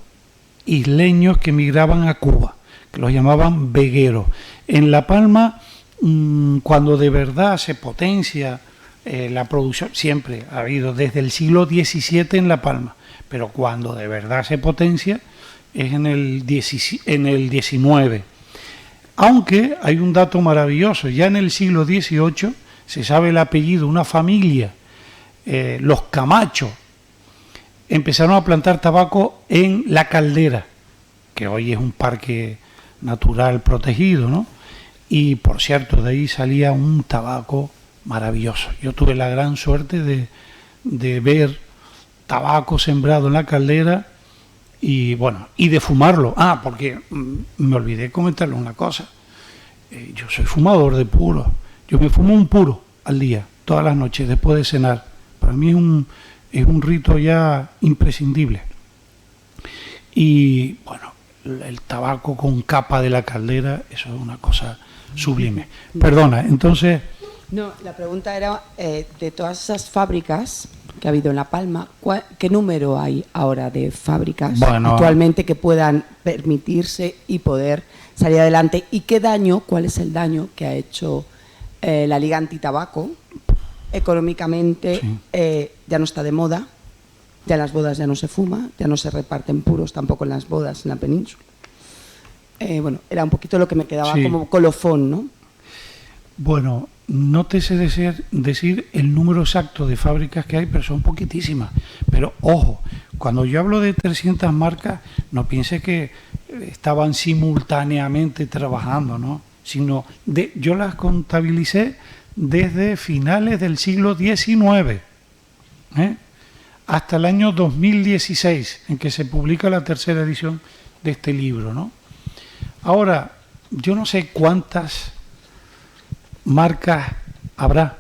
isleños que migraban a Cuba, que los llamaban vegueros. En La Palma, cuando de verdad se potencia la producción, siempre ha habido desde el siglo XVII en La Palma, pero cuando de verdad se potencia es en el XIX. Aunque hay un dato maravilloso, ya en el siglo XVIII se sabe el apellido, una familia los Camacho, empezaron a plantar tabaco en La Caldera, que hoy es un parque natural protegido, ¿no? Y por cierto, de ahí salía un tabaco maravilloso. Yo tuve la gran suerte de ver tabaco sembrado en La Caldera y bueno, y de fumarlo. Ah, porque me olvidé comentarle una cosa. Yo soy fumador de puros. Yo me fumo un puro al día, todas las noches, después de cenar. Para mí es un rito ya imprescindible. Y bueno, el tabaco con capa de La Caldera, eso es una cosa sublime. Perdona, entonces... No, la pregunta era, de todas esas fábricas que ha habido en La Palma, ¿qué número hay ahora de fábricas actualmente que puedan permitirse y poder salir adelante? ¿Y cuál es el daño que ha hecho la Liga Antitabaco? Económicamente ya no está de moda, ya en las bodas ya no se fuma, ya no se reparten puros tampoco en las bodas en la península. Bueno, era un poquito lo que me quedaba como colofón, ¿no? Bueno, no te sé decir el número exacto de fábricas que hay, pero son poquitísimas. Pero ojo, cuando yo hablo de 300 marcas, no piense que estaban simultáneamente trabajando, ¿no? Sino yo las contabilicé desde finales del siglo XIX, hasta el año 2016, en que se publica la tercera edición de este libro, ¿no? Ahora, yo no sé cuántas marcas habrá,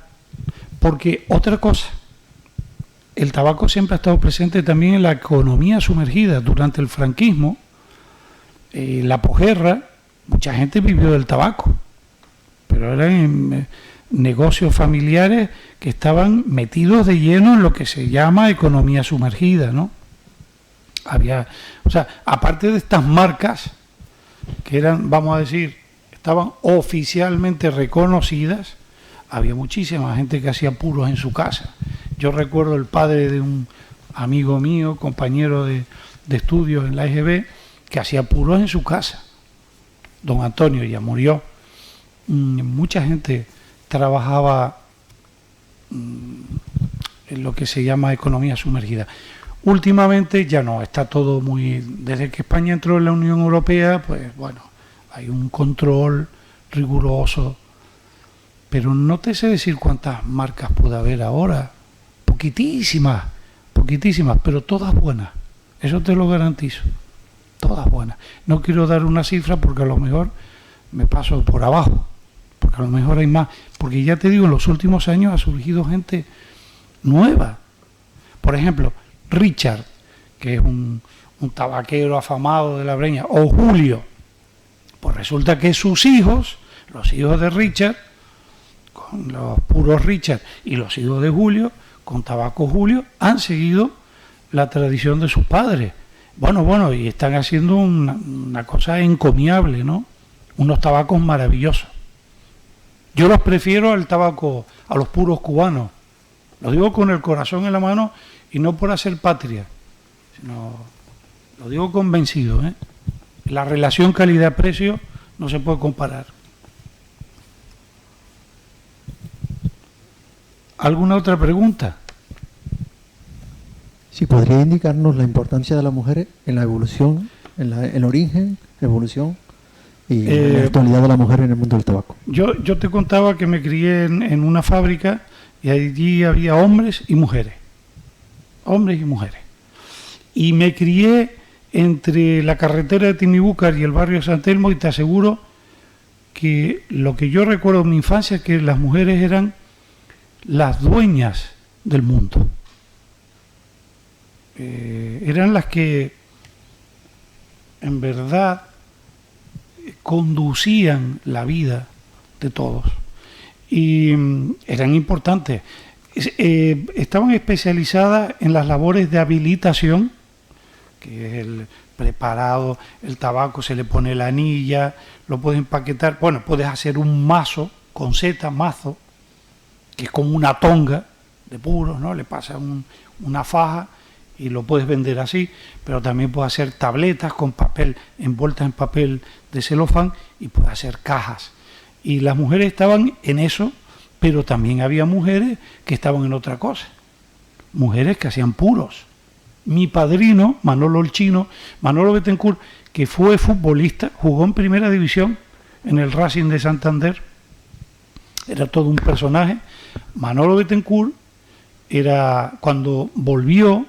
porque otra cosa, el tabaco siempre ha estado presente también en la economía sumergida. Durante el franquismo, la posguerra, mucha gente vivió del tabaco, pero eran negocios familiares que estaban metidos de lleno en lo que se llama economía sumergida, ¿no? Aparte de estas marcas que eran, vamos a decir, estaban oficialmente reconocidas, había muchísima gente que hacía puros en su casa. Yo recuerdo el padre de un amigo mío, compañero de estudios en la EGB, que hacía puros en su casa. Don Antonio ya murió. Mucha gente trabajaba en lo que se llama economía sumergida. Últimamente ya no, está todo muy... Desde que España entró en la Unión Europea, pues bueno, hay un control riguroso, pero no te sé decir cuántas marcas puede haber ahora. Poquitísimas, pero todas buenas, eso te lo garantizo, todas buenas. No quiero dar una cifra porque a lo mejor me paso por abajo, porque a lo mejor hay más, porque ya te digo, en los últimos años ha surgido gente nueva. Por ejemplo, Richard, que es un tabaquero afamado de la Breña, o Julio, pues resulta que sus hijos, los hijos de Richard, con los puros Richard, y los hijos de Julio, con tabaco Julio, han seguido la tradición de sus padres. Bueno, y están haciendo una cosa encomiable, ¿no? Unos tabacos maravillosos. Yo los prefiero al tabaco, a los puros cubanos. Lo digo con el corazón en la mano y no por hacer patria, sino lo digo convencido, ¿eh? La relación calidad-precio no se puede comparar. ¿Alguna otra pregunta? Sí, ¿podría indicarnos la importancia de las mujeres en la evolución, en el origen, evolución y la actualidad de la mujer en el mundo del tabaco? Yo te contaba que me crié en una fábrica y allí había hombres y mujeres. Hombres y mujeres. Y me crié entre la carretera de Timibúcar y el barrio de San Telmo, y te aseguro que lo que yo recuerdo de mi infancia es que las mujeres eran las dueñas del mundo. Eran las que en verdad conducían la vida de todos y eran importantes. Estaban especializadas en las labores de habilitación, que es el preparado, el tabaco, se le pone la anilla, lo puedes empaquetar, bueno, puedes hacer un mazo con Z, mazo, que es como una tonga de puros, ¿no? Le pasas una faja y lo puedes vender así, pero también puedes hacer tabletas con papel, envueltas en papel de celofán, y puedes hacer cajas. Y las mujeres estaban en eso, pero también había mujeres que estaban en otra cosa. mujeres que hacían puros. Mi padrino, Manolo el Chino, Manolo Bettencourt, que fue futbolista, jugó en primera división en el Racing de Santander, era todo un personaje. Manolo Bettencourt era, cuando volvió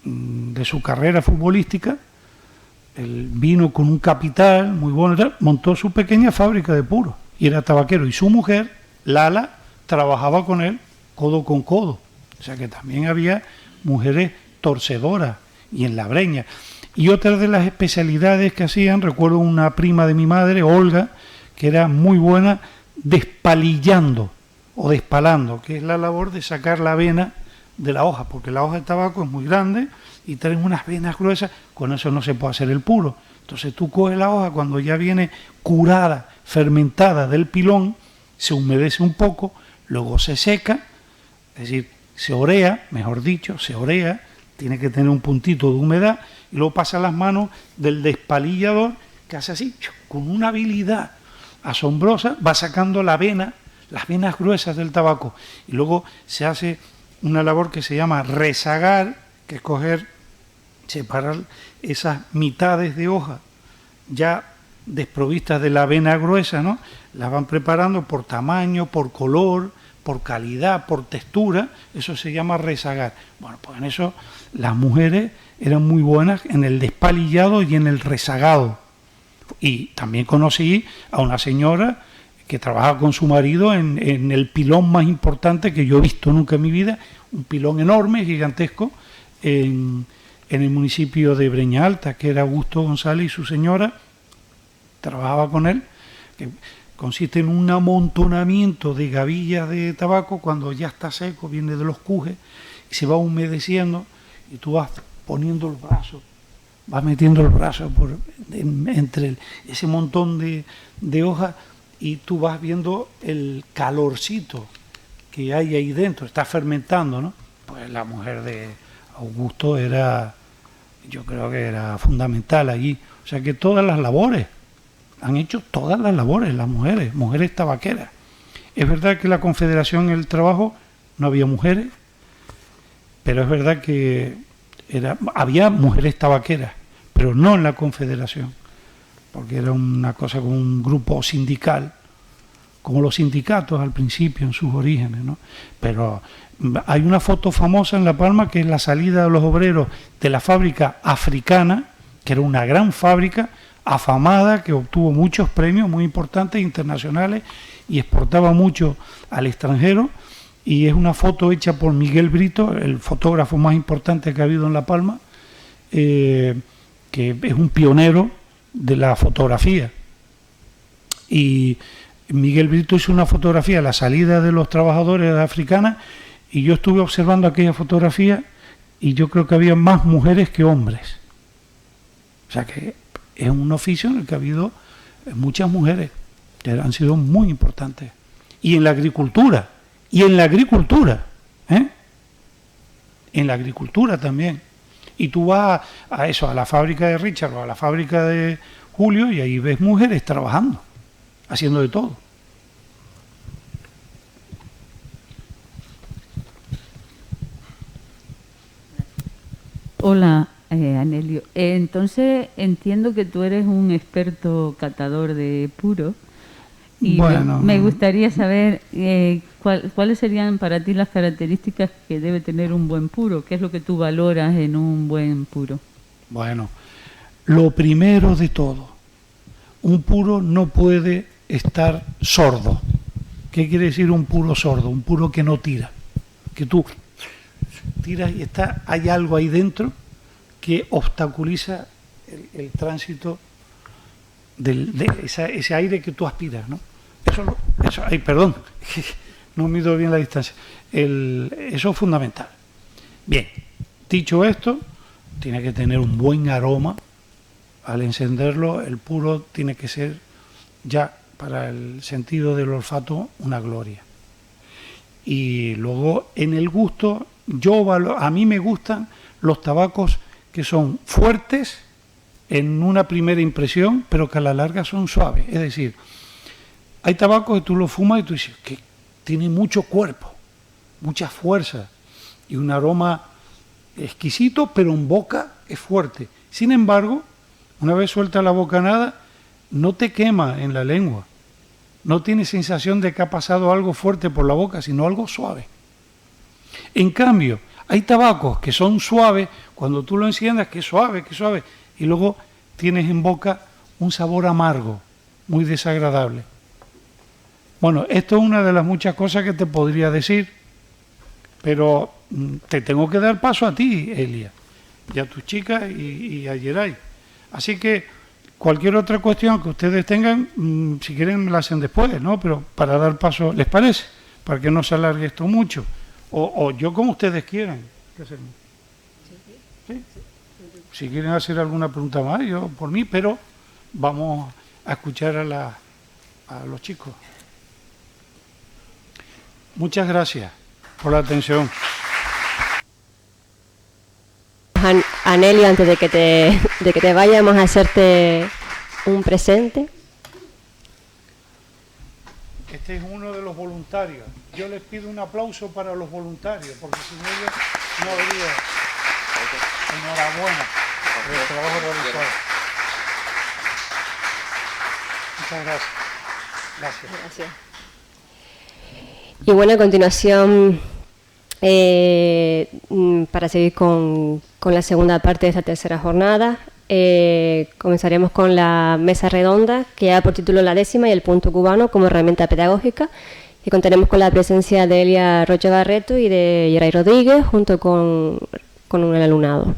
de su carrera futbolística, él vino con un capital muy bueno, montó su pequeña fábrica de puros y era tabaquero, y su mujer, Lala, trabajaba con él codo con codo, o sea que también había mujeres torcedoras y en la breña. Y otra de las especialidades que hacían, recuerdo una prima de mi madre, Olga, que era muy buena despalillando o despalando, que es la labor de sacar la vena de la hoja, porque la hoja de tabaco es muy grande y traen unas venas gruesas, con eso no se puede hacer el puro. Entonces tú coges la hoja cuando ya viene curada, fermentada del pilón, se humedece un poco, luego se seca, es decir, se orea, mejor dicho, se orea, tiene que tener un puntito de humedad, y luego pasa a las manos del despalillador, que hace así, con una habilidad asombrosa, va sacando la vena, las venas gruesas del tabaco, y luego se hace una labor que se llama rezagar, que es coger, separar esas mitades de hoja ya desprovistas de la vena gruesa, ¿no? Las van preparando por tamaño, por color, por calidad, por textura, eso se llama rezagar. Bueno, pues en eso las mujeres eran muy buenas en el despalillado y en el rezagado. Y también conocí a una señora que trabajaba con su marido en el pilón más importante que yo he visto nunca en mi vida, un pilón enorme, gigantesco, en el municipio de Breña Alta, que era Augusto González, y su señora trabajaba con él, que consiste en un amontonamiento de gavillas de tabaco. Cuando ya está seco, viene de los cujes y se va humedeciendo, y tú vas poniendo el brazo, vas metiendo el brazo entre ese montón de hojas, y tú vas viendo el calorcito que hay ahí dentro, está fermentando, ¿no? Pues la mujer de Augusto era, yo creo que era fundamental allí. O sea que todas las labores, han hecho todas las labores las mujeres tabaqueras. Es verdad que en la Confederación del Trabajo no había mujeres, pero es verdad que había mujeres tabaqueras, pero no en la Confederación, porque era una cosa como un grupo sindical, como los sindicatos al principio en sus orígenes, ¿no? Pero hay una foto famosa en La Palma, que es la salida de los obreros de la fábrica africana, que era una gran fábrica afamada, que obtuvo muchos premios muy importantes internacionales y exportaba mucho al extranjero, y es una foto hecha por Miguel Brito, el fotógrafo más importante que ha habido en La Palma, que es un pionero de la fotografía. Y Miguel Brito hizo una fotografía a la salida de los trabajadores de Africana, y yo estuve observando aquella fotografía y yo creo que había más mujeres que hombres. O sea que es un oficio en el que ha habido muchas mujeres que han sido muy importantes. Y en la agricultura, en la agricultura también. Y tú vas a eso, a la fábrica de Richard o a la fábrica de Julio, y ahí ves mujeres trabajando, haciendo de todo. Hola, Anelio. Entonces entiendo que tú eres un experto catador de puro, y bueno, me gustaría saber cuáles serían para ti las características que debe tener un buen puro. ¿Qué es lo que tú valoras en un buen puro? Bueno, lo primero de todo, un puro no puede estar sordo. ¿Qué quiere decir un puro sordo? Un puro que no tira, que tú tiras y hay algo ahí dentro que obstaculiza el tránsito de ese aire que tú aspiras, ¿no? Perdón, no mido bien la distancia. Eso es fundamental. Bien, dicho esto, tiene que tener un buen aroma. Al encenderlo, el puro tiene que ser ya, para el sentido del olfato, una gloria. Y luego, en el gusto, a mí me gustan los tabacos que son fuertes en una primera impresión, pero que a la larga son suaves. Es decir, hay tabacos que tú los fumas y tú dices que tiene mucho cuerpo, mucha fuerza, y un aroma exquisito, pero en boca es fuerte. Sin embargo, una vez suelta la bocanada, no te quema en la lengua. No tienes sensación de que ha pasado algo fuerte por la boca, sino algo suave. En cambio, hay tabacos que son suaves, cuando tú lo enciendas, que suave, y luego tienes en boca un sabor amargo, muy desagradable. Bueno, esto es una de las muchas cosas que te podría decir, pero te tengo que dar paso a ti, Elia, y a tus chicas y a Yeray. Así que cualquier otra cuestión que ustedes tengan, si quieren me la hacen después, ¿no? Pero para dar paso, ¿les parece? Para que no se alargue esto mucho. O yo como ustedes quieran. ¿Qué hacemos? ¿Sí? Si quieren hacer alguna pregunta más, yo por mí, pero vamos a escuchar a los chicos. Muchas gracias por la atención. Anelio, antes de que te vayamos a hacerte un presente. Este es uno de los voluntarios. Yo les pido un aplauso para los voluntarios, porque sin ellos no habría. Enhorabuena por el trabajo realizado. Muchas gracias. Gracias. Y bueno, a continuación, para seguir con la segunda parte de esta tercera jornada, comenzaremos con la mesa redonda, que ha por título La décima y el punto cubano como herramienta pedagógica, y contaremos con la presencia de Elia Rocha Barreto y de Yeray Rodríguez, junto con un alumnado.